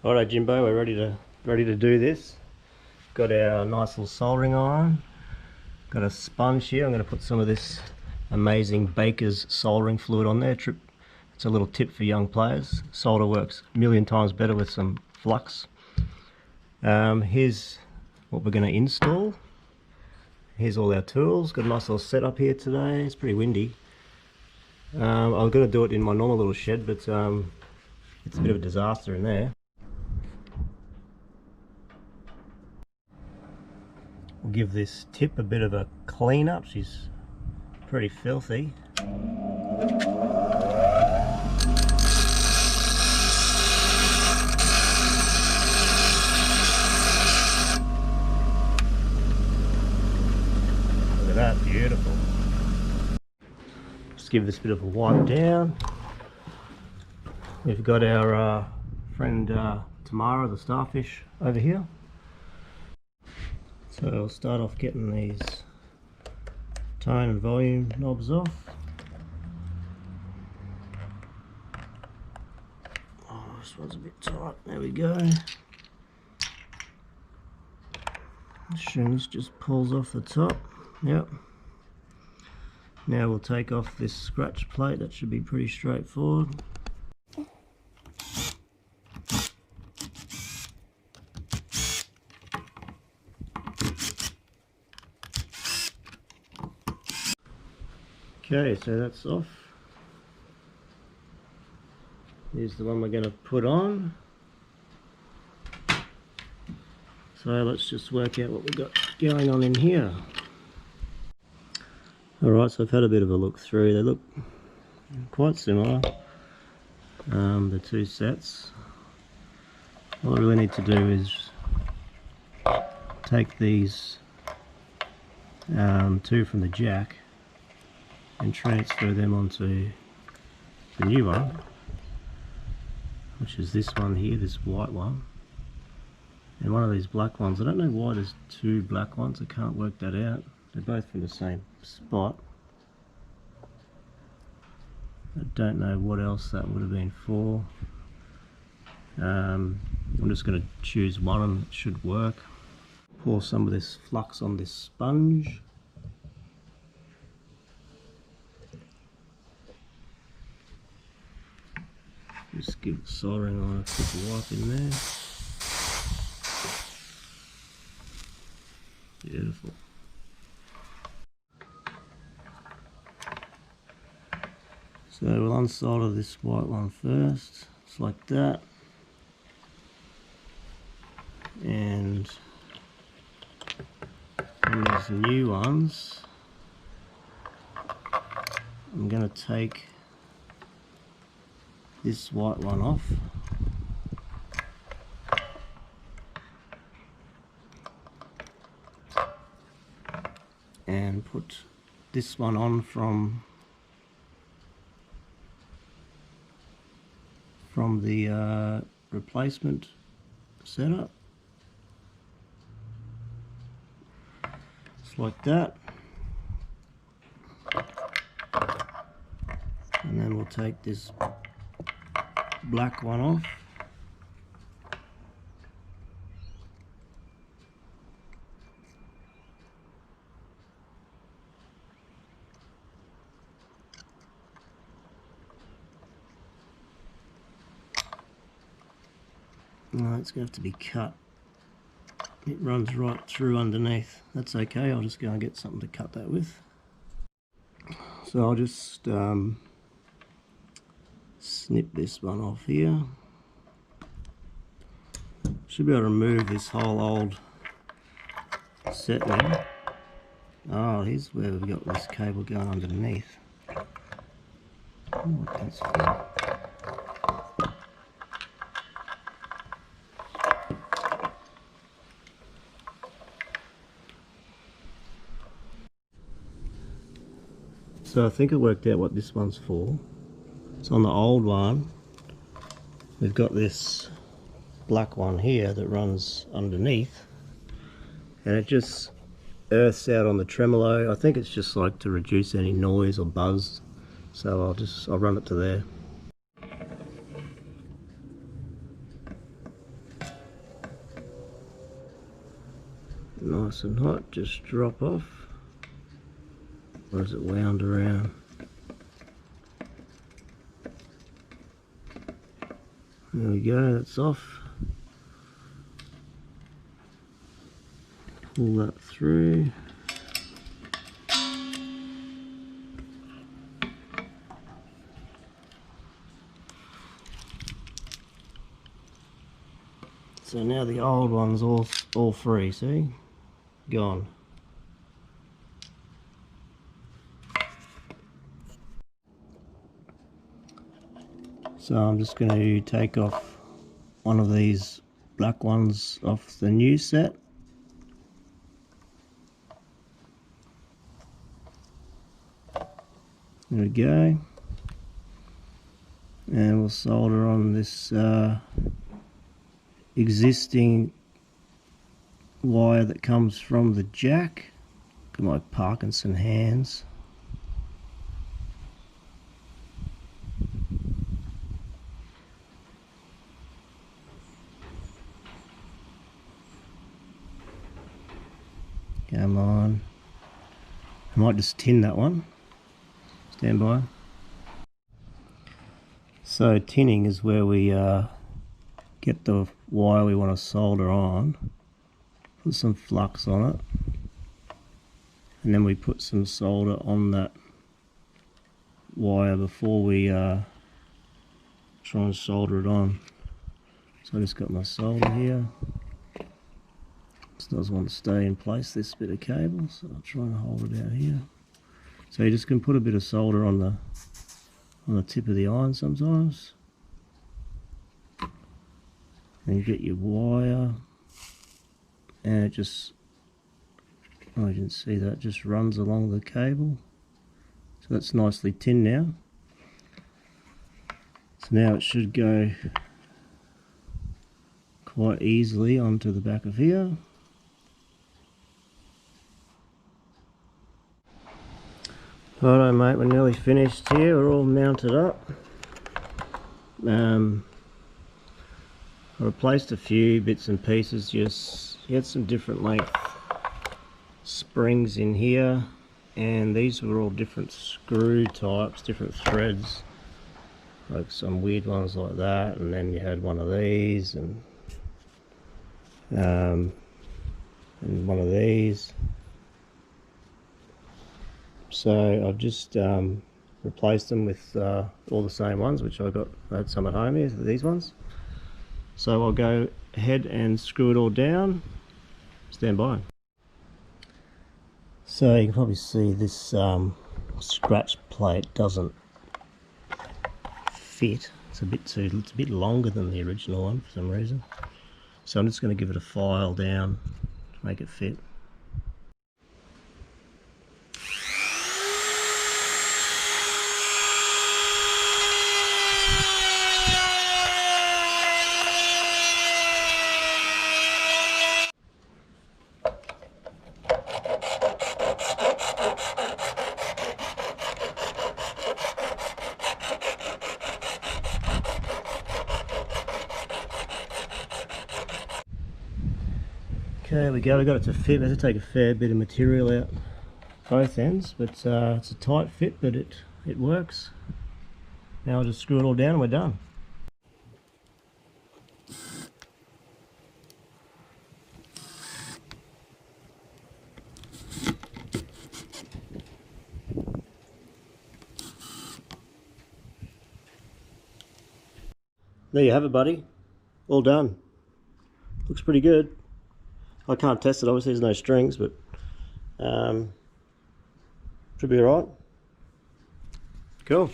Alright Jimbo, we're ready to do this. Got our nice little soldering iron. Got a sponge here. I'm going to put some of this amazing Baker's soldering fluid on there. It's a little tip for young players. Solder works a million times better with some flux. Here's what we're going to install. Here's all our tools. Got a nice little setup here today. It's pretty windy. I was going to do it in my normal little shed, but it's a bit of a disaster in there. We'll give this tip a bit of a clean up. She's pretty filthy. Look at that, beautiful. Just give this a bit of a wipe down. We've got our friend Tamara, the starfish, over here. So I'll start off getting these tone and volume knobs off. Oh, this one's a bit tight. There we go. This just pulls off the top. Yep. Now we'll take off this scratch plate. That should be pretty straightforward. Okay, so that's off. Here's the one we're going to put on. So let's just work out what we've got going on in here. Alright, so I've had a bit of a look through. They look quite similar, the two sets. All I really need to do is take these two from the jack and transfer them onto the new one, which is this one here, this white one, and one of these black ones. I don't know why there's two black ones, I can't work that out. They're both from the same spot. I don't know what else that would have been for. I'm just going to choose one and it should work. Pour some of this flux on this sponge. Just give the soldering on a quick wipe in there. Beautiful. So we'll unsolder this white one first, just like that. And on these new ones, I'm going to take this white one off and put this one on from the replacement setup, just like that. And then we'll take this black one off. No, it's going to have to be cut. It runs right through underneath. That's okay, I'll just go and get something to cut that with. So I'll just snip this one off here. Should be able to remove this whole old set now. Oh, here's where we've got this cable going underneath. Oh, that's cool. So I think I worked out what this one's for. It's on the old one. We've got this black one here that runs underneath, and it just earths out on the tremolo. I think it's just like to reduce any noise or buzz. So I'll run it to there. nice and hot, just drop off. Or is it wound around? There we go, that's off. Pull that through. So now the old one's all free, see? Gone. So I'm just going to take off one of these black ones off the new set. There we go. And we'll solder on this existing wire that comes from the jack. Got my Parkinson hands. Come on. I might just tin that one. Stand by. So tinning is where we get the wire we want to solder on, put some flux on it, and then we put some solder on that wire before we try and solder it on. So I just got my solder here. This does want to stay in place, this bit of cable, so I'll try and hold it out here. So you just can put a bit of solder on the tip of the iron sometimes. And you get your wire, and it just, oh, I didn't see that, just runs along the cable. So that's nicely tinned now. So now it should go quite easily onto the back of here. Righto mate, we're nearly finished here, we're all mounted up. I replaced a few bits and pieces, just had some different length springs in here, and these were all different screw types, different threads, like some weird ones like that, and then you had one of these and one of these. So I've just replaced them with all the same ones, which I had some at home here, these ones. So I'll go ahead and screw it all down. Stand by. So you can probably see this scratch plate doesn't fit. It's a bit longer than the original one for some reason. So I'm just going to give it a file down to make it fit. Okay, we got it to fit. We had to take a fair bit of material out both ends, but it's a tight fit, but it works. Now I'll just screw it all down and we're done. There you have it, buddy. All done. Looks pretty good. I can't test it, obviously there's no strings, but should be alright. Cool.